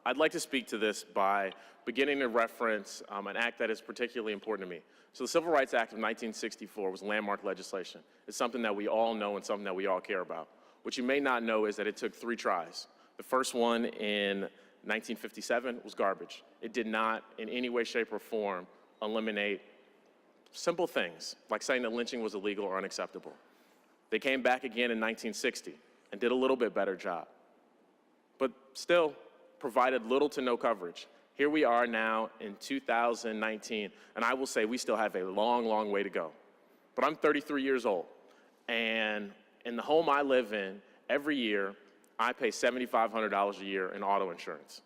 I'd like to speak to this by beginning to reference an act that is particularly important to me. So the Civil Rights Act of 1964 was landmark legislation. It's something that we all know and something that we all care about. What you may not know is that it took 3 tries. The first one in 1957 was garbage. It did not in any way, shape, or form eliminate simple things like saying that lynching was illegal or unacceptable. They came back again in 1960 and did a little bit better job, but still provided little to no coverage. Here we are now in 2019, and I will say we still have a long, long way to go. But I'm 33 years old, and in the home I live in, every year, I pay $7,500 a year in auto insurance.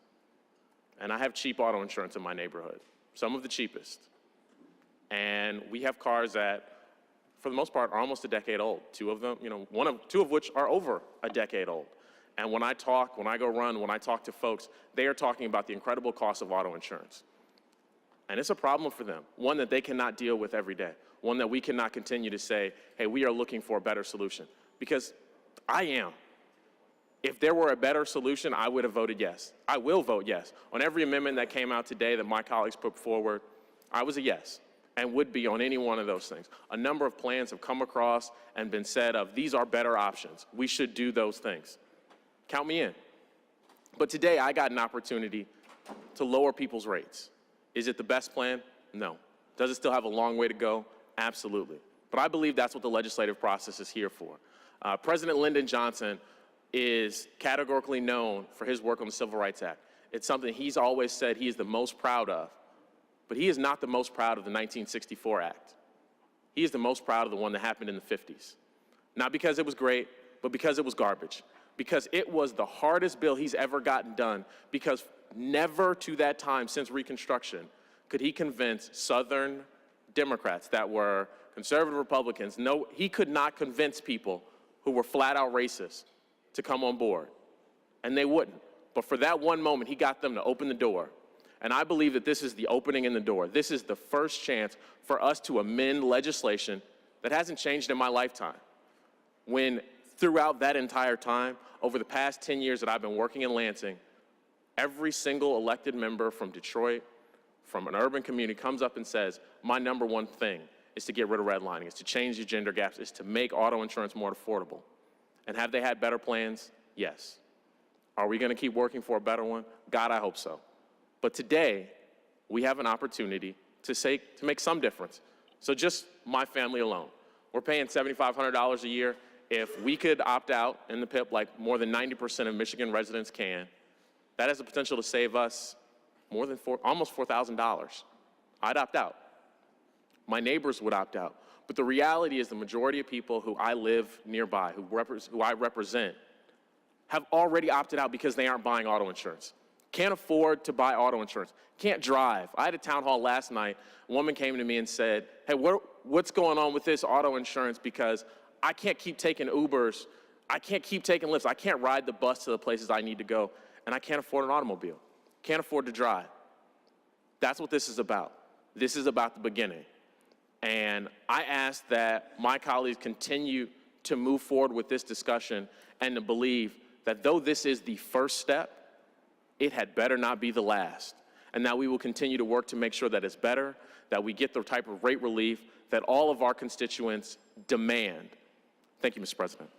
And I have cheap auto insurance in my neighborhood, some of the cheapest. And we have cars that, for the most part, are almost a decade old. 2 of them, 2 of which are over a decade old. And when I talk, when I go run, when I talk to folks, they are talking about the incredible cost of auto insurance. And it's a problem for them, one that they cannot deal with every day, one that we cannot continue to say, hey, we are looking for a better solution. Because I am. If there were a better solution, I would have voted yes. I will vote yes. On every amendment that came out today that my colleagues put forward, I was a yes, and would be on any one of those things. A number of plans have come across and been said of, these are better options. We should do those things. Count me in. But today, I got an opportunity to lower people's rates. Is it the best plan? No. Does it still have a long way to go? Absolutely. But I believe that's what the legislative process is here for. President Lyndon Johnson is categorically known for his work on the Civil Rights Act. It's something he's always said he is the most proud of. But he is not the most proud of the 1964 Act. He is the most proud of the one that happened in the 50s. Not because it was great, but because it was garbage. Because it was the hardest bill he's ever gotten done, because never to that time since Reconstruction could he convince Southern Democrats that were conservative Republicans. No, he could not convince people who were flat out racist to come on board, and they wouldn't. But for that one moment, he got them to open the door. And I believe that this is the opening in the door. This is the first chance for us to amend legislation that hasn't changed in my lifetime. When throughout that entire time, over the past 10 years that I've been working in Lansing, every single elected member from Detroit, from an urban community, comes up and says, my number one thing is to get rid of redlining, is to change the gender gaps, is to make auto insurance more affordable. And have they had better plans? Yes. Are we going to keep working for a better one? God, I hope so. But today, we have an opportunity to make some difference. So just my family alone, we're paying $7,500 a year. If we could opt out in the PIP like more than 90% of Michigan residents can, that has the potential to save us more than almost $4,000. I'd opt out. My neighbors would opt out. But the reality is the majority of people who I live nearby, who I represent, have already opted out because they aren't buying auto insurance. Can't afford to buy auto insurance. Can't drive. I had a town hall last night. A woman came to me and said, hey, what's going on with this auto insurance? Because I can't keep taking Ubers. I can't keep taking Lyfts. I can't ride the bus to the places I need to go. And I can't afford an automobile. Can't afford to drive. That's what this is about. This is about the beginning. And I ask that my colleagues continue to move forward with this discussion and to believe that though this is the first step, it had better not be the last. And that we will continue to work to make sure that it's better, that we get the type of rate relief that all of our constituents demand. Thank you, Mr. President.